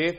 1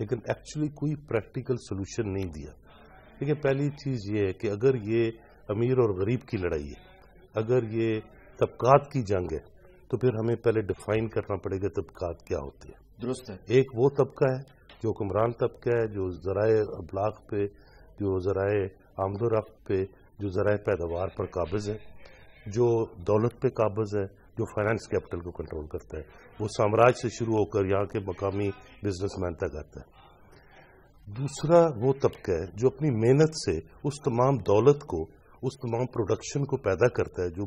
لیکن ایکچولی کوئی practical solution نہیں دیا. دیکھیں پہلی چیز یہ ہے کہ اگر یہ امیر اور غریب کی لڑائی ہے, اگر یہ طبقات کی جنگ ہے, تو پھر ہمیں پہلے ڈیفائن کرنا پڑے گا طبقات کیا ہوتے ہیں. درست ہے. ایک وہ طبقہ ہے جو حکمران طبقہ ہے, جو ذرائع ابلاغ پہ, جو ذرائع آمد و رفت پہ, جو ذرائع پیداوار پر قابض ہے, جو دولت پہ قابض ہے, جو فائنانس کیپٹل کو کنٹرول کرتا ہے. وہ سامراج سے شروع ہو کر یہاں کے مقامی بزنس مین تک آتا ہے. دوسرا وہ طبقہ ہے جو اپنی محنت سے اس تمام دولت کو, اس تمام پروڈکشن کو پیدا کرتا ہے, جو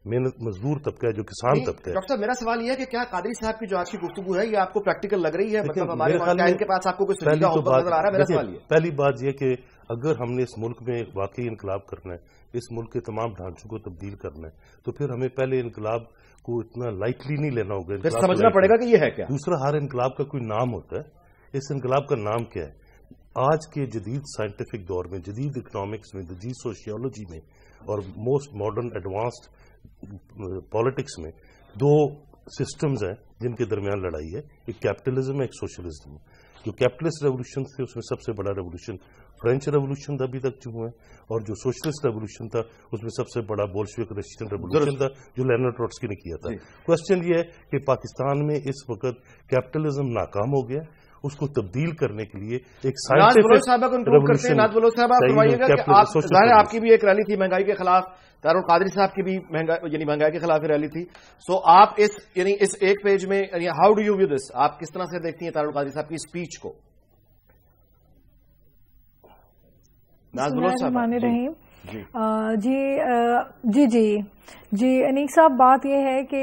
محنت مزدور طبقہ ہے, جو کسان طبقہ ہے. ڈاکٹر صاحب میرا سوال یہ ہے کہ کیا قادری صاحب کی جو آج کی گفتگو ہے یہ آپ کو پریکٹیکل لگ رہی ہے؟ مطلب ہمارے والدین کے پاس آپ کو کوئی سنجیدہ ہوتا نظر آ رہا ہے؟ میرا سوال یہ پہلی بات یہ کہ اگر ہم نے اس ملک میں واقعی انقلاب کرنا ہے, اس ملک کے تمام ڈھانچوں کو تبدیل کرنا ہے, تو پھر ہمیں پہلے انقلاب کو اتنا لائٹلی نہیں لینا ہوگا. پھر سمجھنا پڑے گا کہ یہ ہے کیا. دوسرا, ہر انقلاب کا کوئی نام ہوتا ہے. اس انقلاب کا نام کیا ہے؟ آج کے جدید سائنٹیفک دور میں, جدید اکنامکس میں, جدید سوشیولوجی میں اور موسٹ ماڈرن ایڈوانسڈ پالیٹکس میں دو سسٹمز ہیں جن کے درمیان لڑائی ہے. ایک کیپٹلزم ہے, ایک سوشلزم ہے. جو کیپٹلسٹ ریولوشن تھے اس میں سب سے بڑا ریولوشن فرینچ ریولوشن ابھی تک جو ہے, اور جو سوشلسٹ ریولوشن تھا اس میں سب سے بڑا بولشوک رشین ریولوشن تھا جو لینارڈ ٹروٹسکی نے کیا تھا. کوشچن یہ ہے کہ پاکستان میں اس وقت کیپٹلزم ناکام ہو گیا, اس کو تبدیل کرنے کے لیے ایک ریولوشن. آپ کی بھی ایک ریلی تھی مہنگائی کے خلاف, طاہر القادری صاحب کی بھی مہنگائی کے خلاف ریلی تھی. سو آپ اس ایک پیج میں how do you view this, آپ کس طرح سے دیکھتی ہیں طاہر القادری صاحب کی اسپیچ کو؟ جی انیک صاحب, بات یہ ہے کہ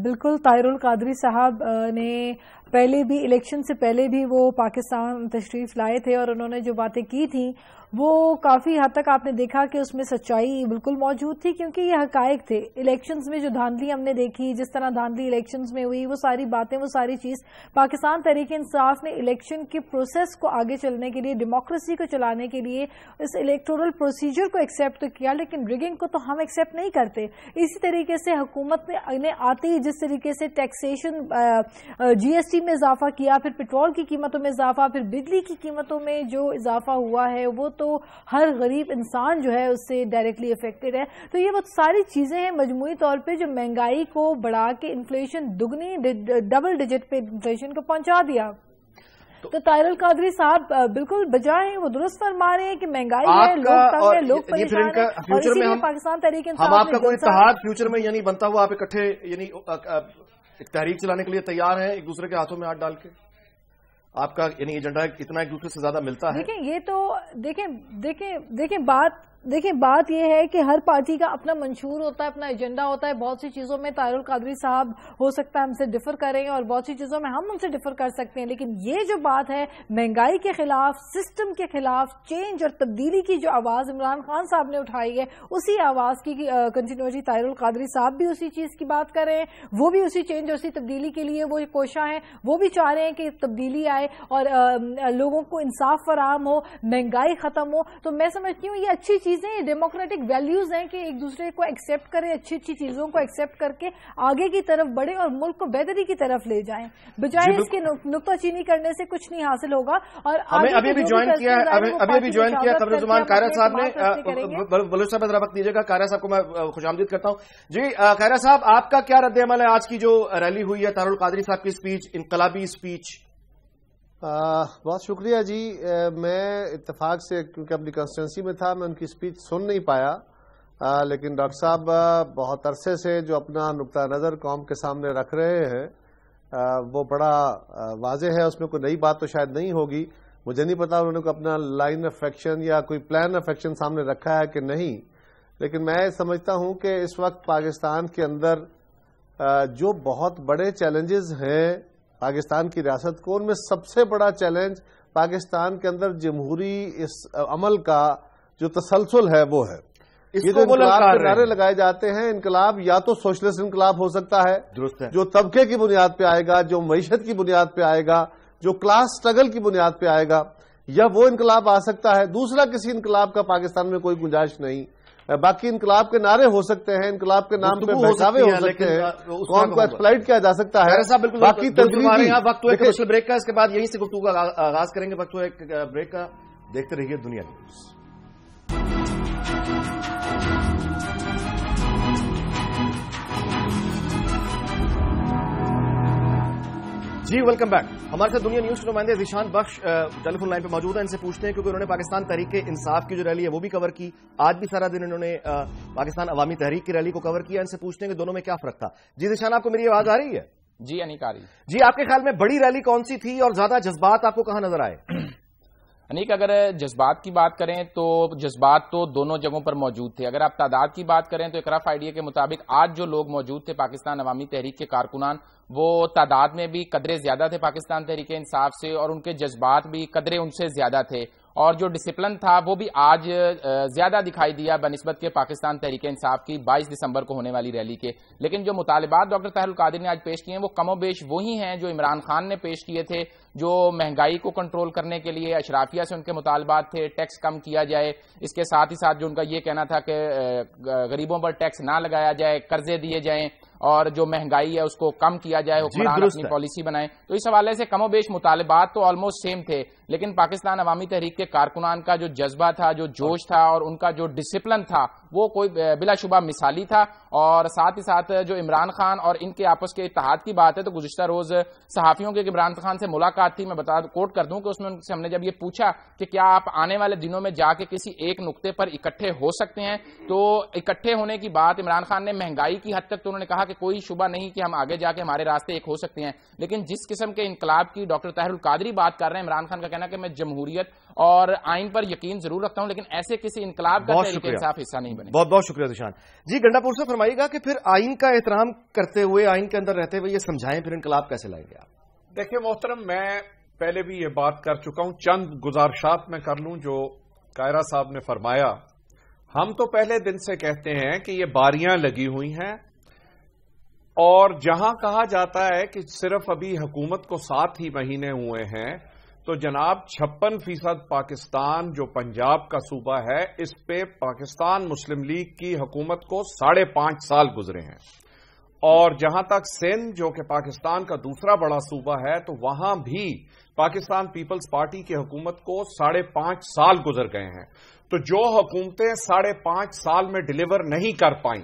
بالکل طاہر القادری صاحب نے پہلے بھی الیکشن سے پہلے بھی وہ پاکستان تشریف لائے تھے, اور انہوں نے جو باتیں کی تھیں وہ کافی حد تک آپ نے دیکھا کہ اس میں سچائی بالکل موجود تھی, کیونکہ یہ حقائق تھے. الیکشنز میں جو دھاندلی ہم نے دیکھی, جس طرح دھاندلی الیکشنز میں ہوئی, وہ ساری باتیں, وہ ساری چیز پاکستان تحریک انصاف نے الیکشن کے پروسیس کو آگے چلنے کے لیے, ڈیموکریسی کو چلانے کے لیے اس الیکٹورل پروسیجر کو ایکسیپٹ تو کیا, لیکن ریگنگ کو تو ہم ایکسیپٹ نہیں کرتے. اسی طریقے سے حکومت نے آتے ہی جس طریقے سے ٹیکسیشن جی ایس ٹی میں اضافہ کیا, پھر پیٹرول کی قیمتوں میں اضافہ, پھر بجلی کی قیمتوں میں جو اضافہ ہوا ہے وہ تو ہر غریب انسان جو ہے اس سے ڈائریکٹلی افیکٹڈ ہے. تو یہ وہ ساری چیزیں ہیں مجموعی طور پہ جو مہنگائی کو بڑھا کے انفلیشن دگنی ڈبل ڈیجٹ پہ انفلیشن کو پہنچا دیا. تو طاہر القادری صاحب بالکل بجائے ہیں, وہ درست فرما رہے ہیں کہ مہنگائی ہے, لوگ تنگ ہیں, لوگ پریشان ہیں, اور اسی لیے پاکستان تحریک انصاف ہم آپ کا کوئی اتحاد فیوچر میں یعنی بنتا ہوا آپ اکٹھے یعنی ایک تحریک چلانے کے لیے تیار ہیں, ایک دوسرے کے ہاتھوں میں ہاتھ ڈال کے؟ آپ کا یعنی ایجنڈا اتنا ایک دوسرے سے زیادہ ملتا ہے؟ دیکھیں یہ تو دیکھیں بات یہ ہے کہ ہر پارٹی کا اپنا منشور ہوتا ہے, اپنا ایجنڈا ہوتا ہے. بہت سی چیزوں میں طاہر القادری صاحب ہو سکتا ہے ہم سے ڈفر کریں, اور بہت سی چیزوں میں ہم ان سے ڈفر کر سکتے ہیں, لیکن یہ جو بات ہے مہنگائی کے خلاف, سسٹم کے خلاف, چینج اور تبدیلی کی جو آواز عمران خان صاحب نے اٹھائی ہے, اسی آواز کی کنٹینیوٹی طاہر القادری صاحب بھی اسی چیز کی بات کر رہے ہیں. وہ بھی اسی چینج اور اسی تبدیلی کے لیے وہ کوشاں ہیں, وہ بھی چاہ رہے ہیں کہ تبدیلی آئے اور لوگوں کو انصاف فراہم ہو, مہنگائی ختم ہو. تو میں سمجھتی ہوں یہ اچھی چیزیں, یہ ڈیموکریٹک ویلیوز ہیں کہ ایک دوسرے کو ایکسیپٹ کریں, اچھی اچھی چیزوں کو ایکسیپٹ کر کے آگے کی طرف بڑھیں اور ملک کو بہتری کی طرف لے جائیں, بجائے اس کے نکتہ چینی کرنے سے کچھ نہیں حاصل ہوگا. اور ابھی بھی جوائن کیا قبل زمان قاہرہ صاحب نے. بلوچ صاحب ذرا وقت دیجیے گا, قاہرہ صاحب کو میں خوش آمدید کرتا ہوں. جی قاہرہ صاحب, آپ کا کیا رد عمل ہے آج کی جو ریلی ہوئی ہے, طاہر القادری صاحب کی اسپیچ, انقلابی اسپیچ؟ بہت شکریہ جی. میں اتفاق سے کیونکہ اپنی کانسٹیٹوئنسی میں تھا, میں ان کی اسپیچ سن نہیں پایا, لیکن ڈاکٹر صاحب بہت عرصے سے جو اپنا نقطہ نظر قوم کے سامنے رکھ رہے ہیں وہ بڑا واضح ہے. اس میں کوئی نئی بات تو شاید نہیں ہوگی. مجھے نہیں پتا انہوں نے کوئی اپنا لائن آف ایکشن یا کوئی پلان آف ایکشن سامنے رکھا ہے کہ نہیں, لیکن میں سمجھتا ہوں کہ اس وقت پاکستان کے اندر جو بہت بڑے چیلنجز ہیں پاکستان کی ریاست کو, ان میں سب سے بڑا چیلنج پاکستان کے اندر جمہوری اس عمل کا جو تسلسل ہے وہ ہے. یہ جو انقلاب کے نعرے لگائے جاتے ہیں, انقلاب یا تو سوشلسٹ انقلاب ہو سکتا ہے جو طبقے کی بنیاد پہ آئے گا, جو معیشت کی بنیاد پہ آئے گا, جو کلاس سٹرگل کی بنیاد پہ آئے گا, یا وہ انقلاب آ سکتا ہے. دوسرا کسی انقلاب کا پاکستان میں کوئی گنجائش نہیں. باقی انقلاب کے نعرے ہو سکتے ہیں, انقلاب کے نام پہ بہکاوے ہو سکتے ہیں, قوم کو ایکسپلائٹ کیا جا سکتا ہے. باقی وقت ہوا ایک بریک کا, اس کے بعد یہیں سے گفتگو کا آغاز کریں گے. وقت ہوا ایک بریک کا, دیکھتے رہیے دنیا نیوز. جی ویلکم بیک. ہمارے ساتھ دنیا نیوز کے نمائندے ذیشان بخش ٹیلی فون لائن پہ موجود ہیں. ان سے پوچھتے ہیں کیونکہ انہوں نے پاکستان تحریک انصاف کی جو ریلی ہے وہ بھی کور کی, آج بھی سارا دن انہوں نے پاکستان عوامی تحریک کی ریلی کو کور کیا. ان سے پوچھتے ہیں کہ دونوں میں کیا فرق تھا. جی ذیشان, آپ کو میری آواز آ رہی ہے؟ جی انیک آ رہی. جی, آپ کے خیال میں بڑی ریلی کون سی تھی اور زیادہ جذبات آپ کو کہاں نظر آئے؟ انیک, اگر جذبات کی بات کریں تو جذبات تو دونوں جگہوں پر موجود تھے. اگر آپ تعداد کی بات کریں تو ایک رف آئیڈیا کے مطابق آج جو لوگ موجود تھے پاکستان عوامی تحریک کے کارکنان, وہ تعداد میں بھی قدرے زیادہ تھے پاکستان تحریک انصاف سے, اور ان کے جذبات بھی قدرے ان سے زیادہ تھے, اور جو ڈسپلن تھا وہ بھی آج زیادہ دکھائی دیا بنسبت کے پاکستان تحریک انصاف کی 22 دسمبر کو ہونے والی ریلی کے. لیکن جو مطالبات ڈاکٹر طاہر القادری نے آج پیش کیے ہیں وہ کم و بیش وہی ہیں جو عمران خان نے پیش کیے تھے, جو مہنگائی کو کنٹرول کرنے کے لیے اشرافیہ سے ان کے مطالبات تھے. ٹیکس کم کیا جائے, اس کے ساتھ ہی ساتھ جو ان کا یہ کہنا تھا کہ غریبوں پر ٹیکس نہ لگایا جائے, قرضے دیے جائیں, اور جو مہنگائی ہے اس کو کم کیا جائے, حکمران اپنی پالیسی بنائیں. تو اس حوالے سے کم و بیش مطالبات تو آلموسٹ سیم تھے, لیکن پاکستان عوامی تحریک کے کارکنان کا جو جذبہ تھا, جو جوش تھا, اور ان کا جو ڈسپلن تھا وہ کوئی بلا شبہ مثالی تھا. اور ساتھ ہی ساتھ جو عمران خان اور ان کے آپس کے اتحاد کی بات ہے تو گزشتہ روز صحافیوں کی عمران خان سے ملاقات تھی. میں کوٹ کر دوں کہ اس میں ان سے ہم نے جب یہ پوچھا کہ کیا آپ آنے والے دنوں میں جا کے کسی ایک نقطے پر اکٹھے ہو سکتے ہیں, تو اکٹھے ہونے کی بات عمران خان نے مہنگائی کی حد تک تو انہوں نے کہا کہ کوئی شبہ نہیں کہ ہم آگے جا کے ہمارے راستے ایک ہو سکتے ہیں. لیکن جس قسم کے انقلاب کی ڈاکٹر طاہر القادری بات کر رہے ہیں, عمران خان کا کہنا کہ میں جمہوریت اور آئین پر یقین ضرور رکھتا ہوں لیکن ایسے کسی انقلاب کا تحریک انصاف حصہ نہیں بنے. بہت بہت شکریہ ذیشان جی. گنڈا پور سے فرمائیے گا کہ پھر آئین کا احترام کرتے ہوئے, آئین کے اندر رہتے ہوئے یہ سمجھائیں پھر انقلاب کیسے لائیں گے آپ؟ دیکھیں محترم, میں پہلے بھی یہ بات کر چکا ہوں, چند گزارشات میں کر لوں جو قائرہ صاحب نے فرمایا. ہم تو پہلے دن سے کہتے ہیں کہ یہ باریاں لگی ہوئی ہیں, اور جہاں کہا جاتا ہے کہ صرف ابھی حکومت کو 7 ہی مہینے ہوئے ہیں, تو جناب 56% پاکستان جو پنجاب کا صوبہ ہے اس پہ پاکستان مسلم لیگ کی حکومت کو 5.5 سال گزرے ہیں. اور جہاں تک سندھ جو کہ پاکستان کا دوسرا بڑا صوبہ ہے تو وہاں بھی پاکستان پیپلز پارٹی کی حکومت کو 5.5 سال گزر گئے ہیں. تو جو حکومتیں 5.5 سال میں ڈیلیور نہیں کر پائیں,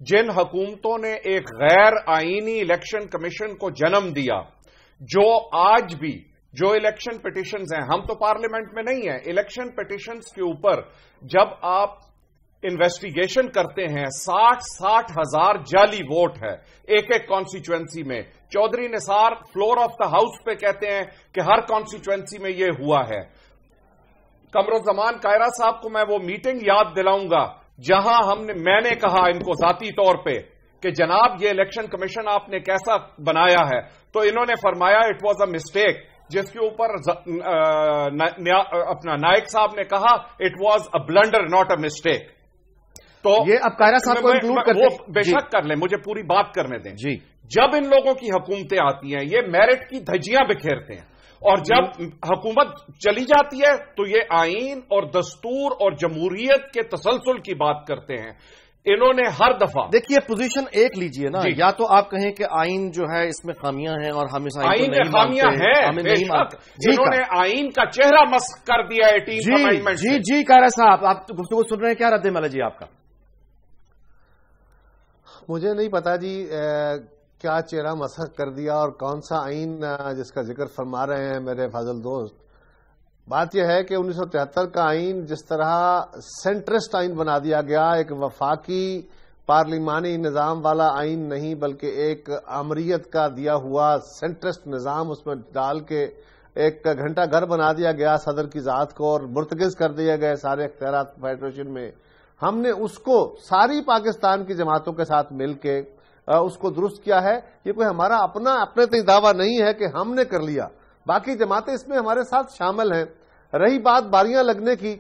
جن حکومتوں نے ایک غیر آئینی الیکشن کمیشن کو جنم دیا, جو آج بھی جو الیکشن پٹیشنز ہیں, ہم تو پارلیمنٹ میں نہیں ہیں, الیکشن پٹیشنز کے اوپر جب آپ انویسٹیگیشن کرتے ہیں 60 ہزار جعلی ووٹ ہے ایک ایک کانسٹیچوئنسی میں. چودھری نثار فلور آف دا ہاؤس پہ کہتے ہیں کہ ہر کانسٹیچوئنسی میں یہ ہوا ہے. قمرالزمان قائرہ صاحب کو میں وہ میٹنگ یاد دلاؤں گا جہاں میں نے کہا ان کو ذاتی طور پہ کہ جناب یہ الیکشن کمیشن آپ نے کیسا بنایا ہے, تو انہوں نے فرمایا اٹ واز اے مسٹیک, جس کے اوپر اپنا نائک صاحب نے کہا it was a blunder not a mistake. تو یہ اب قائرہ صاحب کو انکلوڈ کرتے ہیں, بے شک کر لیں, مجھے پوری بات کرنے دیں. جی, جب ان لوگوں کی حکومتیں آتی ہیں یہ میرٹ کی دھجیاں بکھیرتے ہیں, اور جب حکومت چلی جاتی ہے تو یہ آئین اور دستور اور جمہوریت کے تسلسل کی بات کرتے ہیں. انہوں نے ہر دفعہ دیکھیے پوزیشن ایک لیجئے نا, یا تو آپ کہیں کہ آئین جو ہے اس میں خامیاں ہیں اور ہم اس آئین میں خامیاں ہیں, انہوں نے آئین کا چہرہ مسخ کر دیا ہے 18 امینڈمنٹ. جی قائرہ صاحب, آپ گفتگو سن رہے ہیں, کیا رد عمل ہے جی آپ کا؟ مجھے نہیں پتا جی کیا چہرہ مسخ کر دیا اور کون سا آئین جس کا ذکر فرما رہے ہیں میرے فاضل دوست. بات یہ ہے کہ 1973 کا آئین جس طرح سینٹرسٹ آئین بنا دیا گیا, ایک وفاقی پارلیمانی نظام والا آئین نہیں بلکہ ایک آمریت کا دیا ہوا سینٹرسٹ نظام اس میں ڈال کے ایک گھنٹہ گھر بنا دیا گیا صدر کی ذات کو, اور مرتکز کر دیے گئے سارے اختیارات فیڈریشن میں. ہم نے اس کو ساری پاکستان کی جماعتوں کے ساتھ مل کے اس کو درست کیا ہے. یہ کوئی ہمارا اپنے تک دعویٰ نہیں ہے کہ ہم نے کر لیا, باقی جماعتیں اس میں ہمارے ساتھ شامل ہیں. رہی بات باریاں لگنے کی,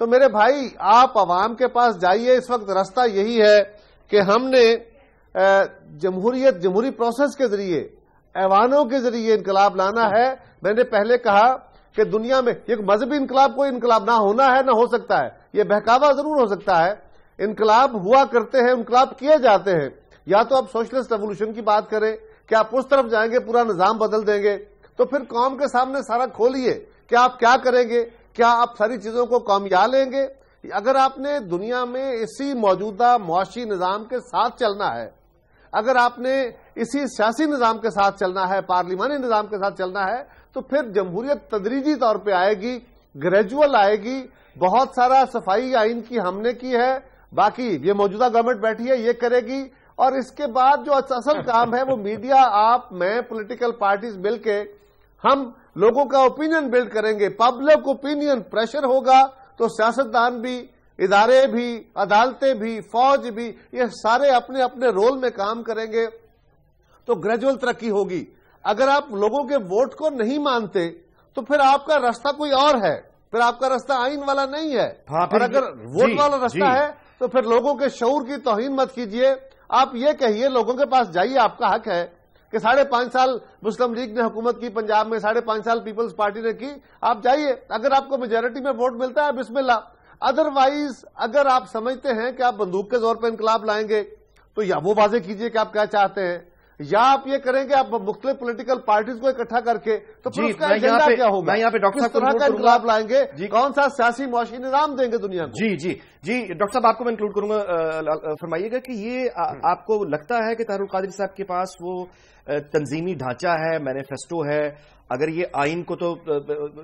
تو میرے بھائی آپ عوام کے پاس جائیے, اس وقت راستہ یہی ہے کہ ہم نے جمہوری پروسیس کے ذریعے, ایوانوں کے ذریعے انقلاب لانا ہے. میں نے پہلے کہا کہ دنیا میں ایک مذہبی انقلاب کوئی انقلاب نہ ہونا ہے نہ ہو سکتا ہے, یہ بہکاوا ضرور ہو سکتا ہے انقلاب ہوا کرتے ہیں، انقلاب کیے جاتے ہیں. یا تو آپ سوشلسٹ ریولوشن کی بات کریں کہ آپ اس طرف جائیں گے، پورا نظام بدل دیں گے، تو پھر قوم کے سامنے سارا کھولیے کہ آپ کیا کریں گے. کیا آپ ساری چیزوں کو کامیاب لیں گے؟ اگر آپ نے دنیا میں اسی موجودہ معاشی نظام کے ساتھ چلنا ہے، اگر آپ نے اسی سیاسی نظام کے ساتھ چلنا ہے، پارلیمانی نظام کے ساتھ چلنا ہے، تو پھر جمہوریت تدریجی طور پہ آئے گی، گریجول آئے گی. بہت سارا صفائی آئین کی ہم نے کی ہے، باقی یہ موجودہ گورنمنٹ بیٹھی ہے یہ کرے گی. اور اس کے بعد جو اصل کام ہے وہ میڈیا، آپ، میں، پولیٹیکل پارٹیز مل کے ہم لوگوں کا اوپینین بلڈ کریں گے. پبلک اوپینین پریشر ہوگا تو سیاستدان بھی، ادارے بھی، عدالتیں بھی، فوج بھی، یہ سارے اپنے اپنے رول میں کام کریں گے تو گریجول ترقی ہوگی. اگر آپ لوگوں کے ووٹ کو نہیں مانتے تو پھر آپ کا راستہ کوئی اور ہے، پھر آپ کا راستہ آئین والا نہیں ہے. اور اگر ووٹ والا راستہ ہے تو پھر لوگوں کے شعور کی توہین مت کیجیے. آپ یہ کہیے، لوگوں کے پاس جائیے، آپ کا حق ہے کہ 5.5 سال مسلم لیگ نے حکومت کی پنجاب میں، 5.5 سال پیپلز پارٹی نے کی. آپ جائیے، اگر آپ کو میجورٹی میں ووٹ ملتا ہے بسم اللہ. ادروائز اگر آپ سمجھتے ہیں کہ آپ بندوق کے زور پہ انقلاب لائیں گے تو یا وہ واضح کیجیے کہ آپ کیا چاہتے ہیں، یا آپ یہ کریں گے آپ مختلف پولیٹیکل پارٹیز کو اکٹھا کر کے تو پھر اس کا ایجنڈا کیا ہوگا، کس طرح کا انقلاب لائیں گے، کون سا سیاسی معاشی نظام دیں گے دنیا کو. جی ڈاکٹر صاحب، آپ کو میں انکلوڈ کروں گا. فرمائیے گا کہ یہ آپ کو لگتا ہے کہ طاہر القادری صاحب کے پاس وہ تنظیمی ڈھانچہ ہے، مینیفیسٹو ہے؟ اگر یہ آئین کو تو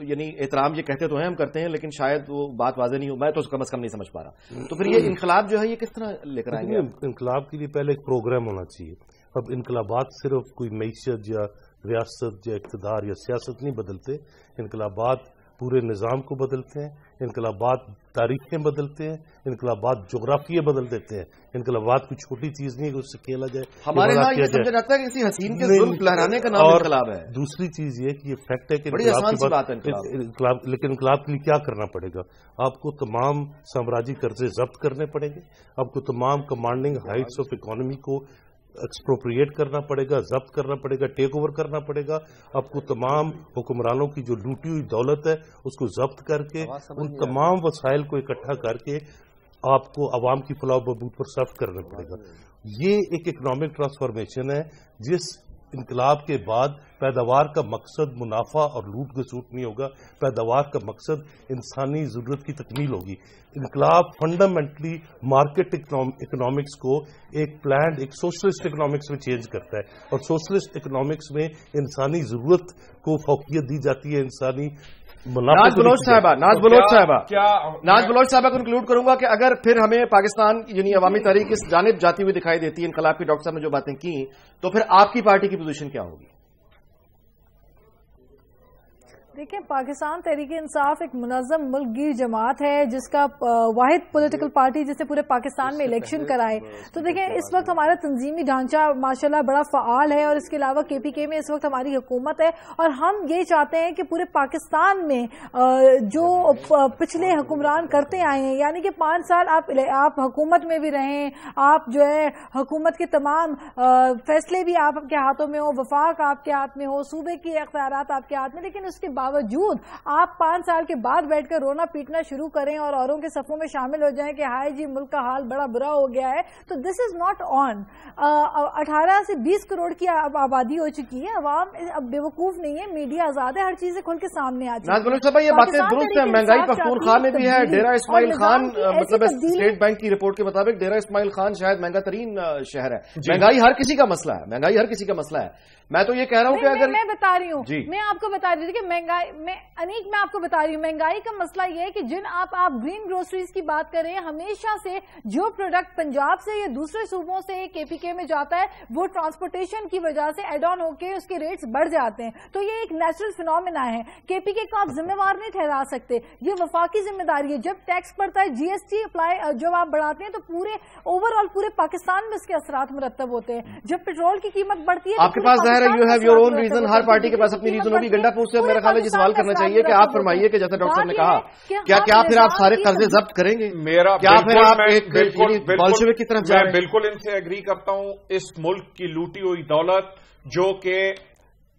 یعنی احترام یہ کہتے تو ہیں، ہم کرتے ہیں، لیکن شاید وہ بات واضح نہیں ہو، میں تو کم از کم نہیں سمجھ پا رہا. تو پھر یہ انقلاب جو ہے یہ کس طرح لے کر آئیں گے؟ انقلاب کے لیے پہلے ایک پروگرام ہونا چاہیے. اب انقلابات صرف کوئی معیشت یا ریاست یا اقتدار یا سیاست نہیں بدلتے، انقلابات پورے نظام کو بدلتے ہیں، انقلابات تاریخیں بدلتے ہیں، انقلابات جغرافیے بدل دیتے ہیں. انقلابات کوئی چھوٹی چیز نہیں ہے کہ اس سے کھیلا جائے. ہمارے یہاں یہ سمجھا جاتا ہے کہ کسی حسین کے ظلم لہرانے کا نام انقلاب ہے. دوسری چیز یہ کہ یہ فیکٹ ہے کہ بڑی آسان سی بات ہے انقلاب، لیکن انقلاب کے لیے کیا کرنا پڑے گا؟ آپ کو تمام سامراجی قرضے ضبط کرنے پڑیں گے، آپ کو تمام کمانڈنگ ہائٹس آف اکانومی کو ایکسپروپریٹ کرنا پڑے گا، ضبط کرنا پڑے گا، ٹیک اوور کرنا پڑے گا. آپ کو تمام حکمرانوں کی جو لوٹی ہوئی دولت ہے اس کو ضبط کر کے ان تمام وسائل کو اکٹھا کر کے آپ کو عوام کی فلاح و بہبود پر صرف کرنا پڑے گا. یہ ایک اکنامک ٹرانسفارمیشن ہے جس انقلاب کے بعد پیداوار کا مقصد منافع اور لوٹ گسوٹ نہیں ہوگا، پیداوار کا مقصد انسانی ضرورت کی تکمیل ہوگی. انقلاب فنڈامنٹلی مارکیٹ اکنامکس کو ایک پلانڈ، ایک سوشلسٹ اکنامکس میں چینج کرتا ہے، اور سوشلسٹ اکنامکس میں انسانی ضرورت کو فوقیت دی جاتی ہے، انسانی ناز بلوچ صاحبہ کو انکلوڈ کروں گا کہ اگر پھر ہمیں پاکستان یعنی عوامی تحریک اس جانب جاتی ہوئی دکھائی دیتی ہے، انقلاب کی ڈاکٹر صاحب نے جو باتیں کی، تو پھر آپ کی پارٹی کی پوزیشن کیا ہوگی؟ دیکھیں، پاکستان تحریک انصاف ایک منظم ملک گیر جماعت ہے جس کا واحد پولیٹیکل پارٹی جس نے پورے پاکستان میں الیکشن کرائے. تو دیکھیں اس وقت ہمارا تنظیمی ڈھانچہ ماشاءاللہ بڑا فعال ہے، اور اس کے علاوہ کے پی کے میں اس وقت ہماری حکومت ہے، اور ہم یہ چاہتے ہیں کہ پورے پاکستان میں جو پچھلے حکمران کرتے آئے ہیں، یعنی کہ 5 سال آپ حکومت میں بھی رہیں، آپ جو ہے حکومت کے تمام فیصلے بھی آپ کے ہاتھوں میں ہو، وفاق آپ کے ہاتھ میں ہو، صوبے کے اختیارات آپ کے ہاتھ میں، لیکن اس کے باوجود آپ 5 سال کے بعد بیٹھ کر رونا پیٹنا شروع کریں اور اوروں کے صفوں میں شامل ہو جائیں کہ ہائے جی ملک کا حال بڑا برا ہو گیا ہے. تو دس از ناٹ آن. 18 سے 20 کروڑ کی آبادی ہو چکی ہے، عوام اب بے وقوف نہیں ہے، میڈیا آزاد ہے، ہر چیزیں کھل کے سامنے آ چکی ہے. یہ باتیں درست ہیں، مہنگائی پختونخوا میں بھی ہے. ڈیرہ اسماعیل خان مطلب اسٹیٹ بینک کی رپورٹ کے مطابق ڈیرہ اسماعیل خان شاید مہنگا ترین شہر ہے. مہنگائی ہر کسی کا مسئلہ ہے، مہنگائی ہر کسی کا مسئلہ ہے. میں تو یہ کہہ رہا ہوں کہ اگر میں بتا رہی ہوں، میں آپ کو بتا رہی ہوں کہ مہنگائی میں آپ کو بتا رہی ہوں مہنگائی کا مسئلہ یہ ہے کہ جن آپ گرین گروسریز کی بات کریں، ہمیشہ سے جو پروڈکٹ پنجاب سے یا دوسرے صوبوں سے کے پی کے میں جاتا ہے وہ ٹرانسپورٹیشن کی وجہ سے ایڈ آن ہو کے اس کے ریٹس بڑھ جاتے ہیں. تو یہ ایک نیچرل فینومینا ہے، کے پی کے کو آپ ذمہ وار نہیں ٹھہرا سکتے، یہ وفاقی ذمہ داری ہے. جب ٹیکس پڑتا ہے، جی ایس ٹی اپلائی جب آپ بڑھاتے ہیں تو پورے اوور آل پورے پاکستان میں اس کے اثرات مرتب ہوتے ہیں. جب پیٹرول کی قیمت بڑھتی ہے، آپ کے پاس ظاہر ہے you have your own reason, Hare party کے پاس اپنی ریزن ہوگی. گنڈا پور سے میرا خیال ہے یہ سوال کرنا چاہیے کہ آپ فرمائیے کہ جیسے ڈاکٹر صاحب نے کہا کیا پھر آپ سارے قرضے ضبط کریں گے؟ کیا پھر آپ ایک بولشوک کی طرف جائیں؟ میں بالکل ان سے ایگری کرتا ہوں. اس ملک کی لوٹی ہوئی دولت جو کہ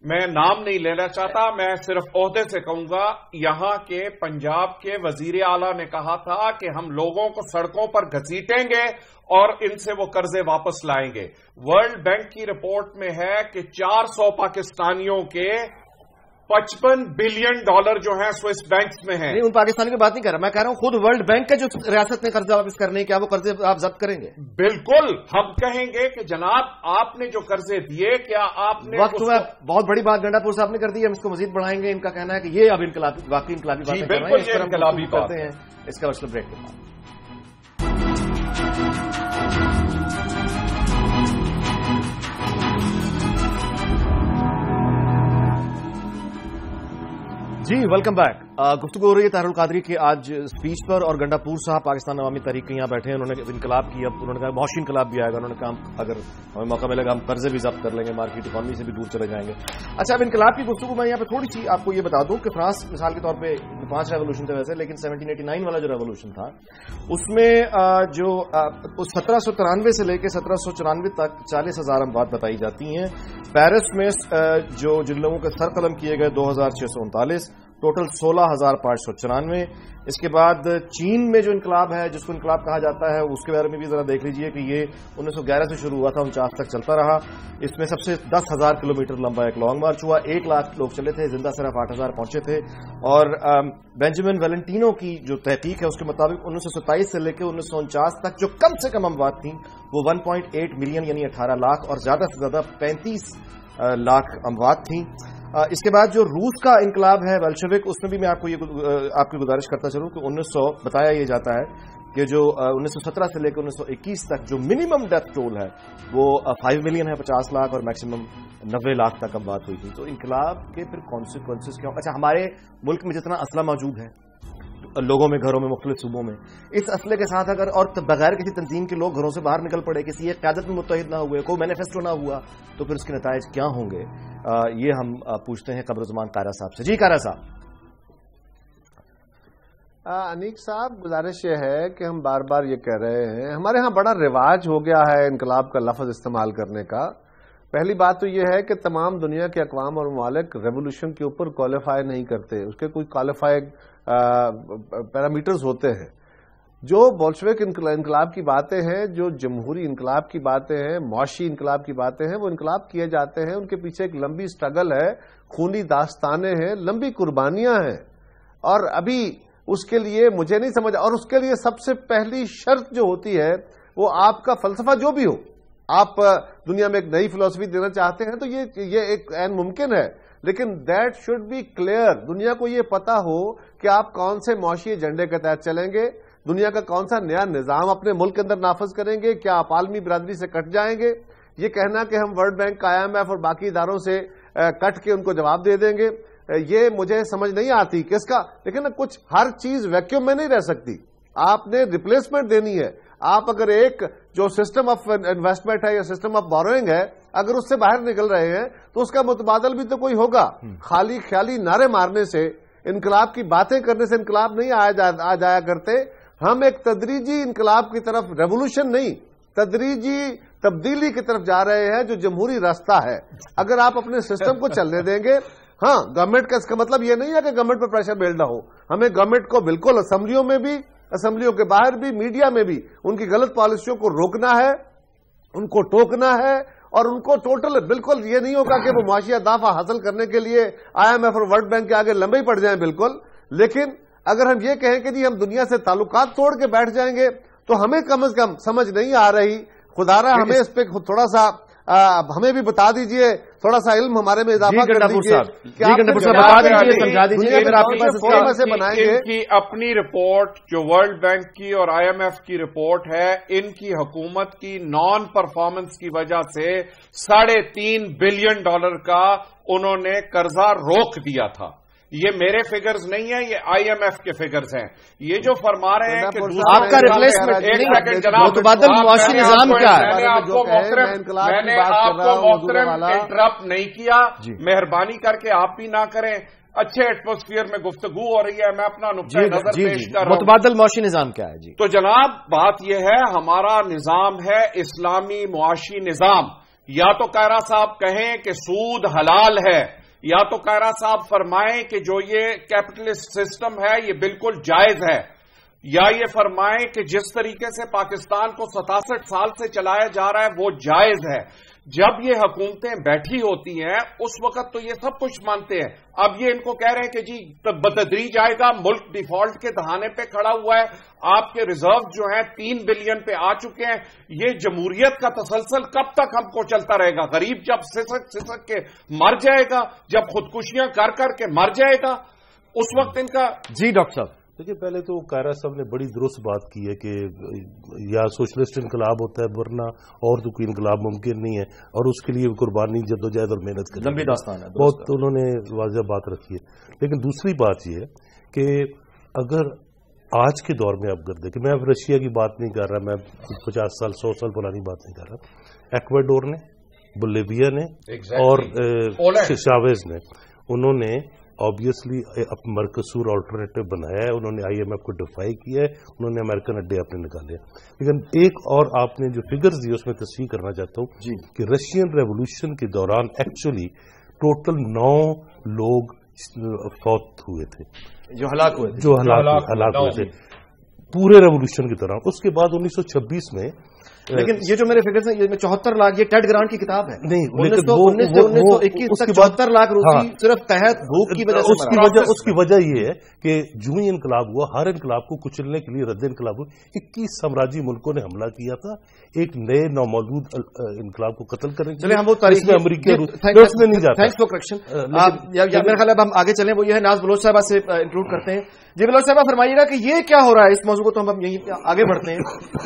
میں نام نہیں لینا چاہتا، میں صرف عہدے سے کہوں گا، یہاں کے پنجاب کے وزیر اعلیٰ نے کہا تھا کہ ہم لوگوں کو سڑکوں پر گھسیٹیں گے اور ان سے وہ قرضے واپس لائیں گے۔ ورلڈ بینک کی رپورٹ میں ہے کہ 400 پاکستانیوں کے 55 بلین ڈالر جو ہیں سوئس بینکس میں ہیں۔ نہیں، ان پاکستانی کی بات نہیں کر رہا، میں کہہ رہا ہوں خود ورلڈ بینک کا جو ریاست نے قرضہ واپس کرنے، کیا وہ قرضے آپ ضبط کریں گے؟ بالکل، ہم کہیں گے کہ جناب آپ نے جو قرضے دیے، کیا آپ نے وقت ہوا، بہت بڑی بات گنڈا پور صاحب نے کر دی، ہم اس کو مزید بڑھائیں گے۔ ان کا کہنا ہے کہ یہ اب واقعی انقلابی باتیں کر رہے ہیں، اس پر ہم انقلابی کرتے ہیں۔ اس کا مطلب بریک کے بعد جی ویلکم بیک۔ گفتگو ہو رہی ہے طاہر القادری کی آج اسپیچ پر، اور گنڈا پور صاحب پاکستان عوامی تحریک کے یہاں بیٹھے ہیں، انہوں نے انقلاب کیا، انہوں نے کہا معاشی انقلاب بھی آئے گا، انہوں نے کہا اگر ہمیں موقع ملے گا ہم قرضے بھی ضبط کر لیں گے، مارکیٹ اکانومی سے بھی دور چلے جائیں گے۔ اچھا، اب انقلاب کی گفتگو میں یہاں پہ تھوڑی سی آپ کو یہ بتا دوں کہ فرانس مثال کے طور پہ 5 ریولوشن تھے ویسے، لیکن 1789 والا جو ریولوشن تھا اس میں جو 1793 سے لے کے 1794 تک 40,000 اموات بتائی جاتی ہیں۔ پیرس میں جو جن لوگوں کے سر قلم کیے گئے 2639، ٹوٹل 16,594۔ اس کے بعد چین میں جو انقلاب ہے، جس کو انقلاب کہا جاتا ہے، اس کے بارے میں بھی ذرا دیکھ لیجئے کہ یہ 1911 سے شروع ہوا تھا، 49 تک چلتا رہا۔ اس میں سب سے 10,000 کلومیٹر لمبا ایک لانگ مارچ ہوا، 1 لاکھ لوگ چلے تھے، زندہ صرف 8,000 پہنچے تھے۔ اور بینجامن ویلنٹینو کی جو تحقیق ہے اس کے مطابق 1927 سے لے کے 1949 تک جو کم سے کم اموات تھیں وہ 1.8 ملین یعنی 18 لاکھ، اور زیادہ سے زیادہ 35 لاکھ اموات تھیں۔ اس کے بعد جو روس کا انقلاب ہے بلشوک، اس میں بھی میں آپ کی گزارش کرتا چلوں کہ 1900 بتایا یہ جاتا ہے کہ جو 1917 سے لے کے 1921 تک جو منیمم ڈیتھ ٹول ہے وہ 5 ملین ہے، 50 لاکھ، اور میکسیمم 90 لاکھ تک اموات ہوئی تھی۔ تو انقلاب کے پھر کانسیکوینسز کیا؟ اچھا، ہمارے ملک میں جتنا اسلحہ موجود ہے لوگوں میں، گھروں میں، مختلف صوبوں میں، اس اسلحے کے ساتھ اگر اور بغیر کسی تنظیم کے لوگ گھروں سے باہر نکل پڑے، کسی ایک قیادت میں متحد نہ ہوئے، کوئی مینیفیسٹو نہ ہوا، تو پھر اس کے نتائج کیا ہوں گے؟ یہ ہم پوچھتے ہیں قبر زمان قائرہ صاحب سے۔ جی قائرہ صاحب۔ انیک صاحب، گزارش یہ ہے کہ ہم بار بار یہ کہہ رہے ہیں، ہمارے ہاں بڑا رواج ہو گیا ہے انقلاب کا لفظ استعمال کرنے کا۔ پہلی بات تو یہ ہے کہ تمام دنیا کے اقوام اور ممالک ریولوشن کے اوپر کوالیفائی نہیں کرتے، اس کے کوئی کوالیفائڈ پیرامیٹرز ہوتے ہیں۔ جو بولشوک انقلاب کی باتیں ہیں، جو جمہوری انقلاب کی باتیں ہیں، معاشی انقلاب کی باتیں ہیں، وہ انقلاب کیے جاتے ہیں، ان کے پیچھے ایک لمبی سٹرگل ہے، خونی داستانیں ہیں، لمبی قربانیاں ہیں، اور ابھی اس کے لیے مجھے نہیں سمجھ، اور اس کے لیے سب سے پہلی شرط جو ہوتی ہے وہ آپ کا فلسفہ جو بھی ہو، آپ دنیا میں ایک نئی فلسفی دینا چاہتے ہیں تو یہ ایک عین ممکن ہے، لیکن دیٹ شوڈ بی کلیئر، دنیا کو یہ پتا ہو کہ آپ کون سے معاشی ایجنڈے کے تحت چلیں گے، دنیا کا کون سا نیا نظام اپنے ملک کے اندر نافذ کریں گے، کیا آپ عالمی برادری سے کٹ جائیں گے۔ یہ کہنا کہ ہم ورلڈ بینک، IMF اور باقی اداروں سے کٹ کے ان کو جواب دے دیں گے، یہ مجھے سمجھ نہیں آتی کس کا، لیکن کچھ ہر چیز ویکیوم میں نہیں رہ سکتی، آپ نے ریپلیسمنٹ دینی ہے۔ آپ اگر ایک جو سسٹم آف انویسٹمنٹ ہے یا سسٹم آف بوروئنگ ہے، اگر اس سے باہر نکل رہے ہیں تو اس کا متبادل بھی تو کوئی ہوگا۔ خالی خیالی نعرے مارنے سے، انقلاب کی باتیں کرنے سے انقلاب نہیں آ جایا کرتے۔ ہم ایک تدریجی انقلاب کی طرف، ریولوشن نہیں، تدریجی تبدیلی کی طرف جا رہے ہیں جو جمہوری راستہ ہے۔ اگر آپ اپنے سسٹم کو چلنے دیں گے، ہاں گورنمنٹ کا اس کا مطلب یہ نہیں ہے کہ گورنمنٹ پر پریشر بلڈ نہ ہو، ہمیں گورنمنٹ کو بالکل اسمبلیوں میں بھی، اسمبلیوں کے باہر بھی، میڈیا میں بھی ان کی غلط پالیسیوں کو روکنا ہے، ان کو ٹوکنا ہے، اور ان کو ٹوٹل بالکل یہ نہیں ہوگا کہ وہ معاشی اہداف حاصل کرنے کے لیے IMF اور ورلڈ بینک کے آگے لمبے ہی پڑ جائیں بالکل، لیکن اگر ہم یہ کہیں کہ جی ہم دنیا سے تعلقات توڑ کے بیٹھ جائیں گے تو ہمیں کم از کم سمجھ نہیں آ رہی۔ خدارا ہمیں اس پہ تھوڑا سا ہمیں بھی بتا دیجئے، تھوڑا سا علم ہمارے میں اضافہ کر دیجئے کہ ان کی اپنی رپورٹ جو ورلڈ بینک کی اور IMF کی رپورٹ ہے، ان کی حکومت کی نان پرفارمنس کی وجہ سے $3.5 بلین کا انہوں نے قرضہ روک دیا تھا۔ یہ میرے فگرز نہیں ہیں، یہ IMF کے فگرز ہیں۔ یہ جو فرما رہے ہیں کہ آپ کا ریپلیسمنٹ، ایک سیکنڈ جناب، متبادل معاشی نظام کیا ہے؟ میں نے آپ کو محترم انٹرپٹ نہیں کیا، مہربانی کر کے آپ بھی نہ کریں۔ اچھے ایٹماسفیئر میں گفتگو ہو رہی ہے، میں اپنا نقطۂ نظر پیش کر رہا ہوں۔ متبادل معاشی نظام کیا ہے؟ جی تو جناب بات یہ ہے، ہمارا نظام ہے اسلامی معاشی نظام، یا تو قائرہ صاحب کہیں کہ سود حلال ہے، یا تو قائرہ صاحب فرمائیں کہ جو یہ کیپٹلسٹ سسٹم ہے یہ بالکل جائز ہے، یا یہ فرمائیں کہ جس طریقے سے پاکستان کو 67 سال سے چلایا جا رہا ہے وہ جائز ہے۔ جب یہ حکومتیں بیٹھی ہوتی ہیں اس وقت تو یہ سب کچھ مانتے ہیں۔ اب یہ ان کو کہہ رہے ہیں کہ جی بتدریج آئے گا، ملک ڈیفالٹ کے دہانے پہ کھڑا ہوا ہے، آپ کے ریزرو جو ہیں 3 بلین پہ آ چکے ہیں۔ یہ جمہوریت کا تسلسل کب تک ہم کو چلتا رہے گا؟ غریب جب سسک کے مر جائے گا، جب خودکشیاں کر کے مر جائے گا، اس وقت ان کا جی ڈاکٹر صاحب دیکھیے، پہلے تو قائرہ صاحب نے بڑی درست بات کی ہے کہ یا سوشلسٹ انقلاب ہوتا ہے ورنہ اور تو کوئی انقلاب ممکن نہیں ہے، اور اس کے لیے قربانی جدوجہد اور محنت کرنی لمبی داستان ہے، بہت انہوں نے واضح بات رکھی ہے۔ لیکن دوسری بات یہ ہے کہ اگر آج کے دور میں آپ دیکھیں، میں اب رشیا کی بات نہیں کر رہا، میں 50 سال 100 سال پرانی بات نہیں کر رہا، ایکواڈور نے، بولیویا نے اور شاویز نے، انہوں نے آبویسلی مرکزور آلٹرنیٹو بنایا ہے، انہوں نے آئی ایم ایف کو ڈیفائی کیا ہے، انہوں نے امریکن اڈے اپنے نکالے۔ لیکن ایک اور آپ نے جو فگرز دی اس میں تصحیح کرنا چاہتا ہوں کہ رشین ریولوشن کے دوران ایکچولی ٹوٹل 9 لوگ فوت ہوئے تھے، جو ہلاک ہوئے تھے پورے ریولوشن کی طرح۔ اس کے بعد 1926 میں، لیکن یہ جو میرے فگرز ہیں یہ 74 لاکھ، یہ ٹیڈ گرانٹ کی کتاب ہے، نہیں 1921 تک 74 لاکھ روسی صرف تحت بھوک کی وجہ سے۔ اس کی وجہ یہ ہے کہ جو ہی انقلاب ہوا، ہر انقلاب کو کچلنے کے لیے رد انقلاب ہوا، 21 سامراجی ملکوں نے حملہ کیا تھا ایک نئے نومولود انقلاب کو قتل کرنے کے لیے۔ ہم وہ تاریخ میں امریکی میں نہیں جاتا۔ Thanks for correction. میرا خیال ہے اب ہم آگے چلیں، وہ یہ ہے ناز بلوچ صاحبہ سے انکلوڈ کرتے ہیں۔ جی بلوچ صاحبہ فرمائیے گا کہ یہ کیا ہو رہا ہے، اس موضوع کو تو ہم یہیں آگے بڑھتے ہیں۔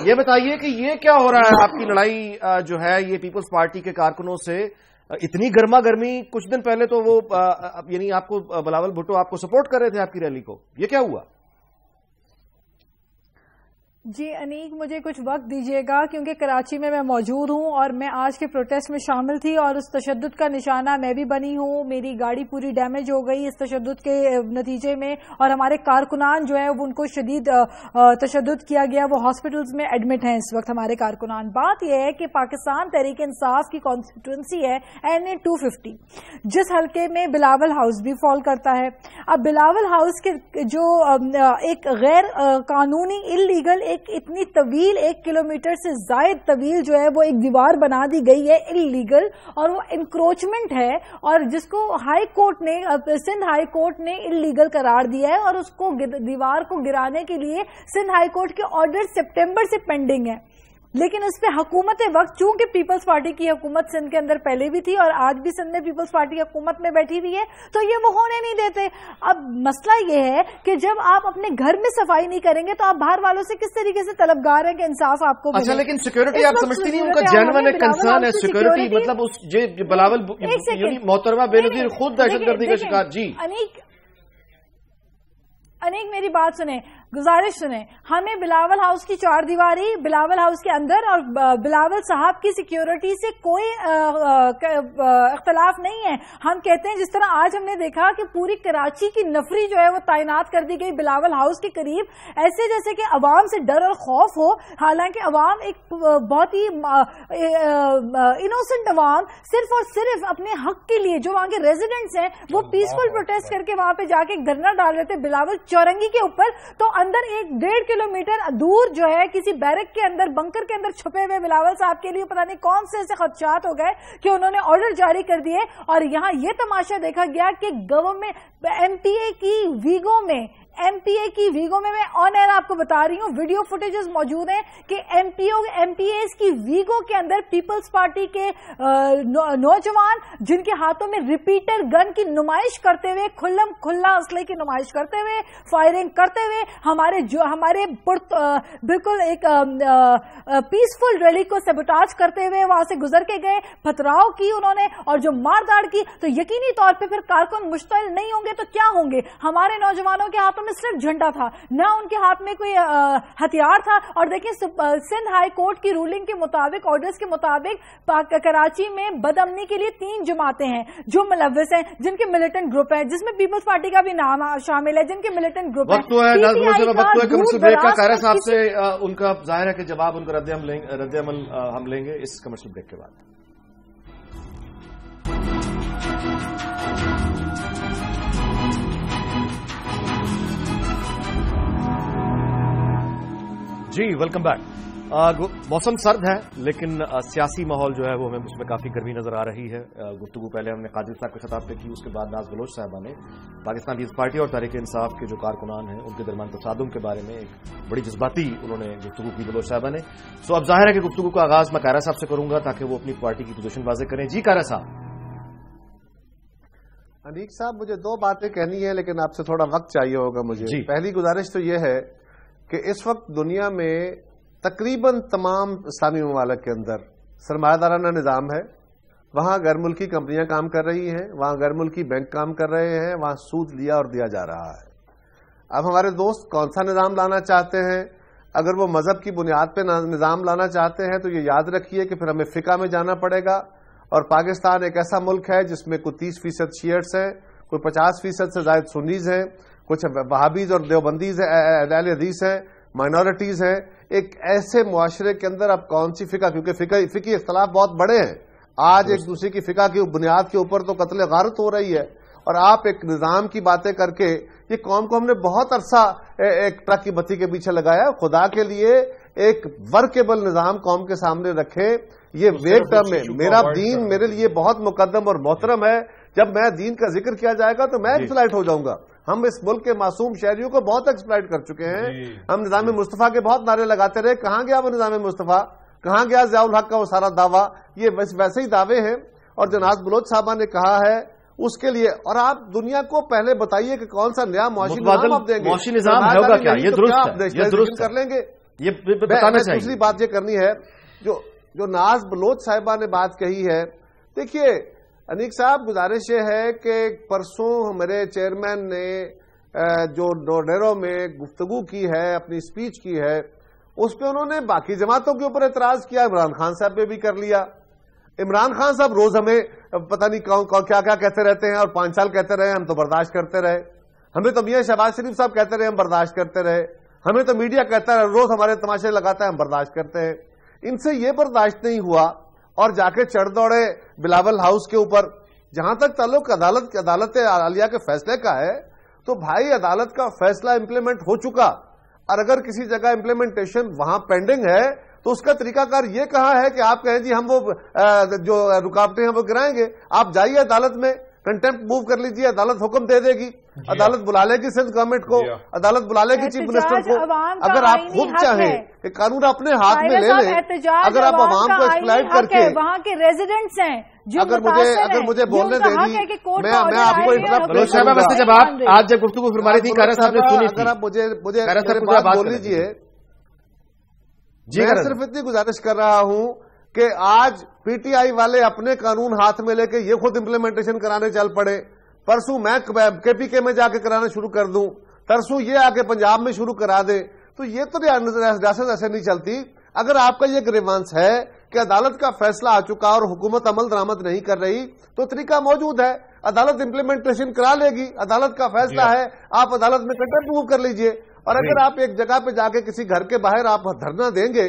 یہ بتائیے کہ یہ کیا ہو رہا ہے، آپ کی لڑائی جو ہے یہ پیپلز پارٹی کے کارکنوں سے اتنی گرما گرمی، کچھ دن پہلے تو وہ یعنی آپ کو بلاول بھٹو آپ کو سپورٹ کر رہے تھے آپ کی ریلی کو، یہ کیا ہوا؟ جی انیک، مجھے کچھ وقت دیجیے گا کیونکہ کراچی میں موجود ہوں اور میں آج کے پروٹیسٹ میں شامل تھی اور اس تشدد کا نشانہ میں بھی بنی ہوں۔ میری گاڑی پوری ڈیمیج ہو گئی اس تشدد کے نتیجے میں، اور ہمارے کارکنان جو ہے وہ ان کو شدید تشدد کیا گیا، وہ ہاسپٹلز میں ایڈمٹ ہیں اس وقت ہمارے کارکنان۔ بات یہ ہے کہ پاکستان تحریک انصاف کی کانسٹیٹوئنسی ہے NA 250، جس حلقے میں بلاول ہاؤس بھی فال کرتا ہے۔ اب بلاول ہاؤس کے جو ایک غیر قانونی اللیگل ایک اتنی طویل 1 کلومیٹر سے زائد طویل جو ہے وہ ایک دیوار بنا دی گئی ہے اللیگل، اور وہ انکروچمنٹ ہے، اور جس کو ہائی کورٹ نے، سندھ ہائی کورٹ نے اللیگل قرار دیا ہے، اور اس کو دیوار کو گرانے کے لیے سندھ ہائی کورٹ کے آرڈر سپٹمبر سے پینڈنگ ہے۔ لیکن اس پہ حکومت وقت، چونکہ پیپلز پارٹی کی حکومت سندھ کے اندر پہلے بھی تھی اور آج بھی سندھ میں پیپلز پارٹی حکومت میں بیٹھی ہوئی ہے، تو یہ وہ ہونے نہیں دیتے۔ اب مسئلہ یہ ہے کہ جب آپ اپنے گھر میں صفائی نہیں کریں گے تو آپ باہر والوں سے کس طریقے سے طلبگار ہیں کہ انصاف آپ کو ملے؟ اچھا، لیکن سیکورٹی آپ سمجھتی نہیں ان کا جینوئن کنسرن ہے سیکورٹی، مطلب اس بلاول محترمہ بے نظیر خود دہشت گردی کا شکار۔ جی انیک میری بات سنیں، گزارش سنیں، ہمیں بلاول ہاؤس کی 4 دیواری، بلاول ہاؤس کے اندر اور بلاول صاحب کی سیکیورٹی سے کوئی اختلاف نہیں ہے۔ ہم کہتے ہیں جس طرح آج ہم نے دیکھا کہ پوری کراچی کی نفری جو ہے وہ تعینات کر دی گئی بلاول ہاؤس کے قریب، ایسے جیسے کہ عوام سے ڈر اور خوف ہو، حالانکہ عوام ایک بہت ہی انوسنٹ عوام صرف اور صرف اپنے حق کے لیے، جو وہاں کے ریزیڈنٹس ہیں وہ پیسفل پروٹیسٹ کر کے وہاں پہ جا کے دھرنا ڈال رہے تھے بلاول چورنگی کے اوپر، تو اندر 1.5 کلومیٹر دور جو ہے کسی بیرک کے اندر، بنکر کے اندر چھپے ہوئے بلاول صاحب کے لیے پتہ نہیں کون سے ایسے خدشات ہو گئے کہ انہوں نے آرڈر جاری کر دیے۔ اور یہاں یہ تماشا دیکھا گیا کہ گورنمنٹ MPA کی ویگو میں میں آن ایئر آپ کو بتا رہی ہوں، ویڈیو فوٹیجز موجود ہیں کہ MPAs کی ویگو کے اندر پیپلز پارٹی کے نوجوان جن کے ہاتھوں میں ریپیٹر گن کی نمائش کرتے ہوئے، کھلم کھلا اسلحے کی نمائش کرتے ہوئے، فائرنگ کرتے ہوئے ہمارے بالکل ایک پیسفل ریلی کو سیبوٹاج کرتے ہوئے وہاں سے گزر کے گئے، پتھراؤ کی انہوں نے اور جو مار داڑ کی، تو یقینی طور پہ پھر کارکن مشتعل نہیں ہوں گے تو کیا ہوں گے؟ ہمارے نوجوانوں کے ہاتھوں میں صرف جھنڈا تھا، نہ ان کے ہاتھ میں کوئی ہتھیار تھا۔ اور دیکھیں سندھ ہائی کورٹ کی رولنگ کے مطابق، آرڈرز کے مطابق کراچی میں بدامنی کے لیے 3 جماعتیں ہیں جو ملوث ہیں، جن کے ملیٹنٹ گروپ ہیں، جس میں پیپلز پارٹی کا بھی نام شامل ہے، جن کے ملیٹنٹ گروپ ہیں۔ وقت ہے کمرشل بریک کا، قائرہ صاحب سے ان کا ظاہر ہے کہ جواب ان کا رد عمل ہم لیں گے اس کمرشل بریک کے بعد۔ جی ویلکم بیک. موسم سرد ہے لیکن سیاسی ماحول جو ہے وہ ہمیں اس میں کافی گرمی نظر آ رہی ہے. گفتگو پہلے ہم نے قادری صاحب کے خطاب پہ کی, اس کے بعد ناز بلوچ صاحبہ نے پاکستان پیپلز پارٹی اور تحریک انصاف کے جو کارکنان ہیں ان کے درمیان تصادم کے بارے میں ایک بڑی جذباتی انہوں نے گفتگو کی بلوچ صاحبہ نے. سو اب ظاہر ہے کہ گفتگو کا آغاز میں قائرہ صاحب سے کروں گا تاکہ وہ اپنی پارٹی کی پوزیشن واضح کریں. جی قائرہ صاحب. انیک صاحب مجھے دو باتیں کہنی ہیں لیکن آپ سے تھوڑا وقت چاہیے ہوگا مجھے. جی. پہلی گزارش تو یہ ہے کہ اس وقت دنیا میں تقریباً تمام اسلامی ممالک کے اندر سرمایہ دارانہ نظام ہے. وہاں غیر ملکی کمپنیاں کام کر رہی ہیں, وہاں غیر ملکی بینک کام کر رہے ہیں, وہاں سود لیا اور دیا جا رہا ہے. اب ہمارے دوست کون سا نظام لانا چاہتے ہیں؟ اگر وہ مذہب کی بنیاد پہ نظام لانا چاہتے ہیں تو یہ یاد رکھیے کہ پھر ہمیں فقہ میں جانا پڑے گا. اور پاکستان ایک ایسا ملک ہے جس میں کوئی 30% شیعٹس ہیں, کوئی 50% سے زائد سنیز ہیں, کچھ وہابیز اور دیوبندیز اہل حدیث ہیں, مائنورٹیز ہیں. ایک ایسے معاشرے کے اندر اب کون سی فقہ, کیونکہ فقہی اختلاف بہت بڑے ہیں. آج ایک دوسرے کی فقہ کی بنیاد کے اوپر تو قتل غارت ہو رہی ہے, اور آپ ایک نظام کی باتیں کر کے یہ قوم کو ہم نے بہت عرصہ ایک ٹرک کی بتی کے پیچھے لگایا. خدا کے لیے ایک ورکیبل نظام قوم کے سامنے رکھے. یہ ویک ٹرم میں میرا دین میرے لیے بہت مقدم اور محترم ہے. جب میں دین کا ذکر کیا جائے گا تو میں ایکسپلائٹ ہو جاؤں گا. ہم اس ملک کے معصوم شہریوں کو بہت ایکسپلائٹ کر چکے ہیں. ہم نظام مصطفیٰ کے بہت نعرے لگاتے رہے. کہاں گیا وہ نظام مصطفیٰ؟ کہاں گیا ضیاء الحق کا وہ سارا دعویٰ؟ یہ ویسے ہی دعوے ہیں. اور جو ناز بلوچ صاحبہ نے کہا ہے اس کے لیے, اور آپ دنیا کو پہلے بتائیے کہ کون سا نیا معاشی نظام آپ دیں گے. معاشی نظام ہوگا کیا؟ یہ درست کر لیں گے. یہ بتانا چاہیے. دوسری بات یہ کرنی ہے جو ناز بلوچ صاحبہ نے بات کہی ہے. دیکھیے انیک صاحب, گزارش یہ ہے کہ پرسوں ہمارے چیئرمین نے جو ڈیرو میں گفتگو کی ہے, اپنی اسپیچ کی ہے, اس پہ انہوں نے باقی جماعتوں کے اوپر اعتراض کیا, عمران خان صاحب پہ بھی کر لیا. عمران خان صاحب روز ہمیں پتہ نہیں کیا کیا کہتے رہتے ہیں, اور 5 سال کہتے رہے ہم تو برداشت کرتے رہے. ہمیں تو میاں شہباز شریف صاحب کہتے رہے ہم برداشت کرتے رہے. ہمیں تو میڈیا کہتا ہے روز ہمارے تماشے لگاتا ہے ہم برداشت کرتے ہیں. ان سے یہ برداشت نہیں ہوا اور جا کے چڑھ دوڑے بلاول ہاؤس کے اوپر. جہاں تک تعلق عدالت عالیہ کے فیصلے کا ہے تو بھائی عدالت کا فیصلہ امپلیمنٹ ہو چکا, اور اگر کسی جگہ امپلیمنٹیشن وہاں پینڈنگ ہے تو اس کا طریقہ کار یہ کہا ہے کہ آپ کہیں جی ہم وہ جو رکاوٹیں ہیں وہ گرائیں گے. آپ جائیے عدالت میں کنٹمپٹ موو کر لیجیے, عدالت حکم دے دے گی, عدالت بلا لے گی سندھ گورنمنٹ کو, عدالت بلا لے گی چیف منسٹر کو. اگر آپ خود چاہیں کہ قانون اپنے ہاتھ میں لے لیں, اگر آپ عوام کو ایکسپلائٹ کر کے, وہاں کے ریزیڈنٹس ہیں اگر مجھے بولنے دے دی, میں آپ کو آج جب گفتگو فرمائی تھی قائرہ صاحب نے سنی, اگر آپ مجھے بول لیجیے. میں صرف اتنی گزارش کر رہا ہوں کہ آج پی ٹی آئی والے اپنے قانون ہاتھ میں لے کے یہ خود امپلیمنٹیشن کرانے چل پڑے. پرسوں میں کے پی کے میں جا کے کرانا شروع کر دوں, ترسوں یہ آ کے پنجاب میں شروع کرا دے, تو یہ تو ریاست ایسے نہیں چلتی. اگر آپ کا یہ گریوانس ہے کہ عدالت کا فیصلہ آ چکا اور حکومت عمل درآمد نہیں کر رہی تو طریقہ موجود ہے, عدالت امپلیمنٹیشن کرا لے گی. عدالت کا فیصلہ ہے, آپ عدالت میں کنٹمپٹ موو کر لیجئے. اور اگر آپ ایک جگہ پہ جا کے کسی گھر کے باہر آپ دھرنا دیں گے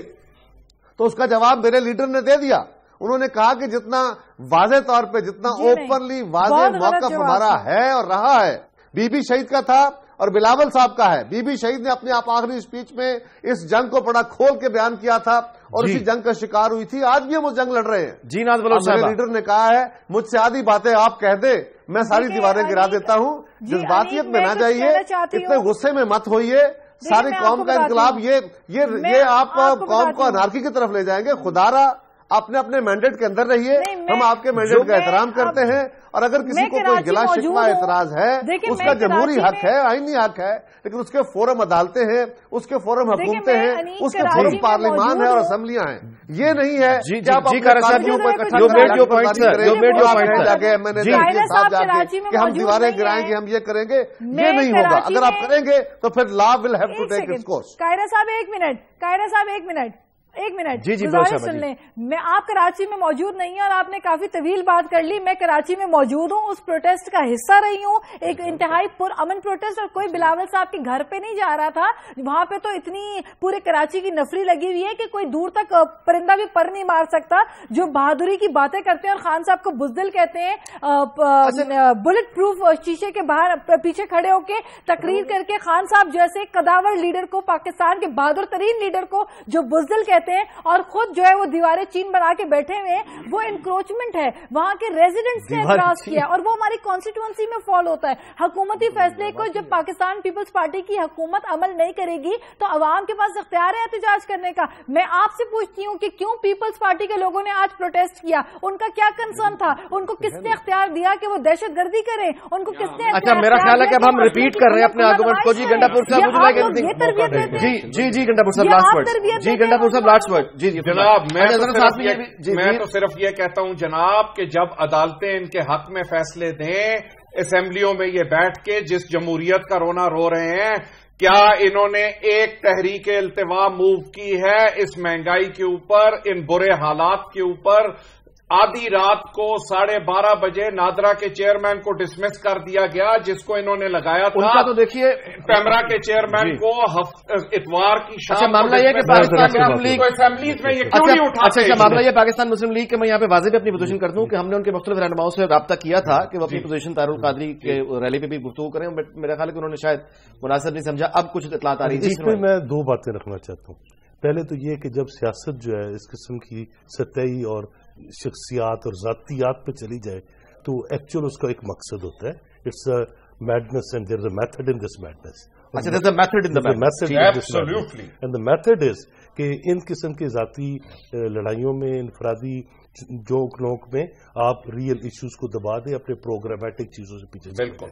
تو اس کا جواب میرے لیڈر نے دے دیا. انہوں نے کہا کہ جتنا واضح طور پہ, جتنا اوپنلی واضح موقف ہمارا ہے اور رہا ہے, بی بی شہید کا تھا اور بلاول صاحب کا ہے. بی بی شہید نے اپنے آخری اسپیچ میں اس جنگ کو بڑا کھول کے بیان کیا تھا اور اسی جنگ کا شکار ہوئی تھی. آج بھی ہم اس جنگ لڑ رہے ہیں. جی ناز بلوچ صاحب, میرے لیڈر نے کہا ہے مجھ سے آدھی باتیں آپ کہہ دیں, میں ساری دیواریں گرا دیتا ہوں. جذباتیت میں نہ جائیے, اتنے غصے میں مت ہوئیے. ساری قوم کا انقلاب یہ آپ قوم کو انارکی کی طرف لے جائیں گے. خدارا اپنے اپنے مینڈیٹ کے اندر رہیے, ہم آپ کے مینڈیٹ کا احترام کرتے ہیں. اور اگر کسی کو کوئی گلا شکوہ اعتراض ہے, اس کا جمہوری حق ہے, آئینی حق ہے, لیکن اس کے فورم عدالتیں ہیں, اس کے فورم حکومتیں ہیں, اس کے فورم پارلیمان ہے اور اسمبلیاں ہیں. یہ نہیں ہے کہ ہم دیواریں گرائیں گے, ہم یہ کریں گے, یہ نہیں ہوگا. اگر آپ کریں گے تو پھر law will have to take its course. Qaira صاحب ایک منٹ, ایک منٹ جی گزارش سن لیں. میں آپ کراچی میں موجود نہیں ہیں اور آپ نے کافی طویل بات کر لی. میں کراچی میں موجود ہوں, اس پروٹیسٹ کا حصہ رہی ہوں, ایک انتہائی پر امن پروٹیسٹ, اور کوئی بلاول صاحب کے گھر پہ نہیں جا رہا تھا. وہاں پہ تو اتنی پورے کراچی کی نفری لگی ہوئی ہے کہ کوئی دور تک پرندہ بھی پر نہیں مار سکتا. جو بہادری کی باتیں کرتے ہیں اور خان صاحب کو بزدل کہتے ہیں, بلٹ پروف شیشے کے باہر پیچھے کھڑے ہو کے تقریر کر کے خان صاحب جیسے قداور لیڈر کو, پاکستان کے بہادر ترین لیڈر کو جو بزدل کہتے ہیں, اور خود جو ہے وہ دیواریں چین بنا کے بیٹھے ہوئے ہیں, وہ انکروچمنٹ ہے. وہاں کے ریزیڈنٹس نے اعتراض کیا اور وہ ہماری کانسٹیٹوئنسی میں فال ہوتا ہے. حکومتی فیصلے کو جب پاکستان پیپلز پارٹی کی حکومت عمل نہیں کرے گی تو عوام کے پاس اختیار ہے احتجاج کرنے کا. میں آپ سے پوچھتی ہوں کہ کیوں پیپلز پارٹی کے لوگوں نے آج پروٹیسٹ کیا؟ ان کا کیا کنسرن تھا؟ ان کو کس نے اختیار دیا کہ وہ دہشت گردی کریں؟ ان کو کس نے اچھا میرا خیال ہے کہ اب ہم ریپیٹ کر رہے ہیں اپنے آرگومنٹ کو. جی گنڈا پور صاحب, یہ تربیت دیتے ہیں. جی گنڈا پور صاحب لاسٹ ورڈ. جی گنڈا پور صاحب لاسٹ ورڈ. جی جناب میں تو صرف یہ کہتا ہوں جناب کہ جب عدالتیں ان کے حق میں فیصلے دیں, اسمبلیوں میں یہ بیٹھ کے جس جمہوریت کا رونا رو رہے ہیں, کیا انہوں نے ایک تحریک التوا موو کی ہے اس مہنگائی کے اوپر, ان برے حالات کے اوپر؟ آدھی رات کو 12:30 بجے نادرا کے چیئرمین کو ڈسمس کر دیا گیا جس کو انہوں نے لگایا تھا. ان کا تو دیکھیے پیمرا کے چیئرمین کو اتوار کی شام. معاملہ یہ کہ پاکستان مسلم لیگ اسمبلیز میں یہ کیوں نہیں اٹھاتے؟ اچھا معاملہ یہ پاکستان مسلم لیگ کے میں یہاں پہ واضح بھی اپنی پوزیشن کرتا ہوں کہ ہم نے ان کے مختلف رہنماؤں سے رابطہ کیا تھا کہ وہ اپنی پوزیشن طاہر القادری کے ریلی پہ بھی گفتگو کریں, بٹ میرا خیال ہے کہ انہوں نے شاید مناسب نہیں سمجھا. اب کچھ اطلاعات آ رہی ہیں. اس میں میں دو باتیں رکھنا چاہتا ہوں. پہلے تو یہ کہ جب سیاست جو ہے اس قسم کی سطحی اور شخصیات اور ذاتیات پہ چلی جائے تو ایکچوئل اس کا ایک مقصد ہوتا ہے. It's a madness and there is a method in this madness. And the method is کہ ان قسم کے ذاتی لڑائیوں میں, انفرادی جوک نوک میں آپ ریئل ایشوز کو دبا دیں, اپنے پروگرامیٹک چیزوں سے پیچھے. بالکل.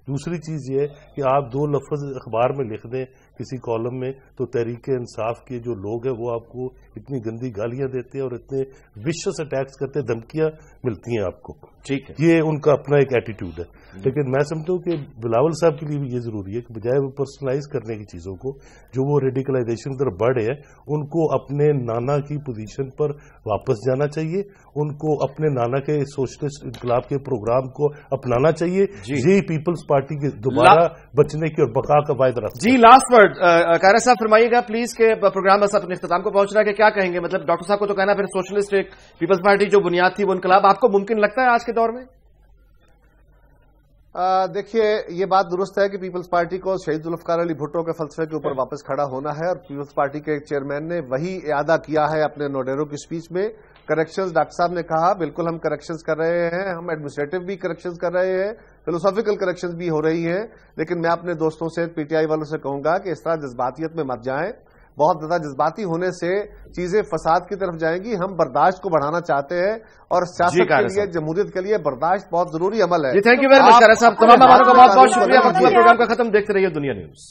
دوسری چیز یہ کہ آپ 2 لفظ اخبار میں لکھ دیں کسی کالم میں تو تحریک انصاف کے جو لوگ ہیں وہ آپ کو اتنی گندی گالیاں دیتے ہیں اور اتنے وشس اٹیکس کرتے ہیں, دھمکیاں ملتی ہیں آپ کو. ٹھیک ہے, یہ ان کا اپنا ایک ایٹیٹیوڈ ہے. لیکن میں سمجھتا ہوں کہ بلاول صاحب کے لیے بھی یہ ضروری ہے کہ بجائے وہ پرسنلائز کرنے کی چیزوں کو, جو وہ ریڈیکلائزیشن طرف بڑھے ہیں, ان کو اپنے نانا کی پوزیشن پر واپس جانا چاہیے. ان کو اپنے نانا کے سوشلسٹ انقلاب کے پروگرام کو اپنانا چاہیے. یہی پیپلز پارٹی کے دوبارہ بچنے کی اور بقا کا واحد راستہ. جی لاسٹ ورڈ قاہرہ صاحب فرمائیے گا پلیز, کہ پروگرام بس اپنے اختتام کو پہنچ رہا ہے, کہ کیا کہیں گے؟ مطلب ڈاکٹر صاحب کو تو کہنا پھر سوشلسٹ ایک پیپلز پارٹی جو بنیاد تھی وہ انقلاب آپ کو ممکن لگتا ہے آج کے دور میں؟ دیکھیے یہ بات درست ہے کہ پیپلز پارٹی کو شہید ذوالفقار علی بھٹو کے فلسفے کے اوپر واپس کھڑا ہونا ہے, اور پیپلز پارٹی کے چیئرمین نے وہی اعادہ کیا ہے اپنے نوڈیرو کی اسپیچ میں. کریکشنز ڈاکٹر صاحب نے کہا, بالکل ہم کریکشنز کر رہے ہیں, ہم ایڈمنسٹریٹو بھی کریکشنز کر رہے ہیں, فلوسافیکل کریکشنز بھی ہو رہی ہیں. لیکن میں اپنے دوستوں سے, پی ٹی آئی والوں سے کہوں گا کہ اس طرح جذباتیت میں مت جائیں. بہت زیادہ جذباتی ہونے سے چیزیں فساد کی طرف جائیں گی. ہم برداشت کو بڑھانا چاہتے ہیں اور سیاست کے لیے, جمہوریت کے لیے برداشت بہت ضروری عمل ہے. جی تھینک یو ویری مچ قاہرہ صاحب. تمام ہمارے کو بہت بہت شکریہ. پروگرام کا ختم, دیکھتے رہیے دنیا نیوز.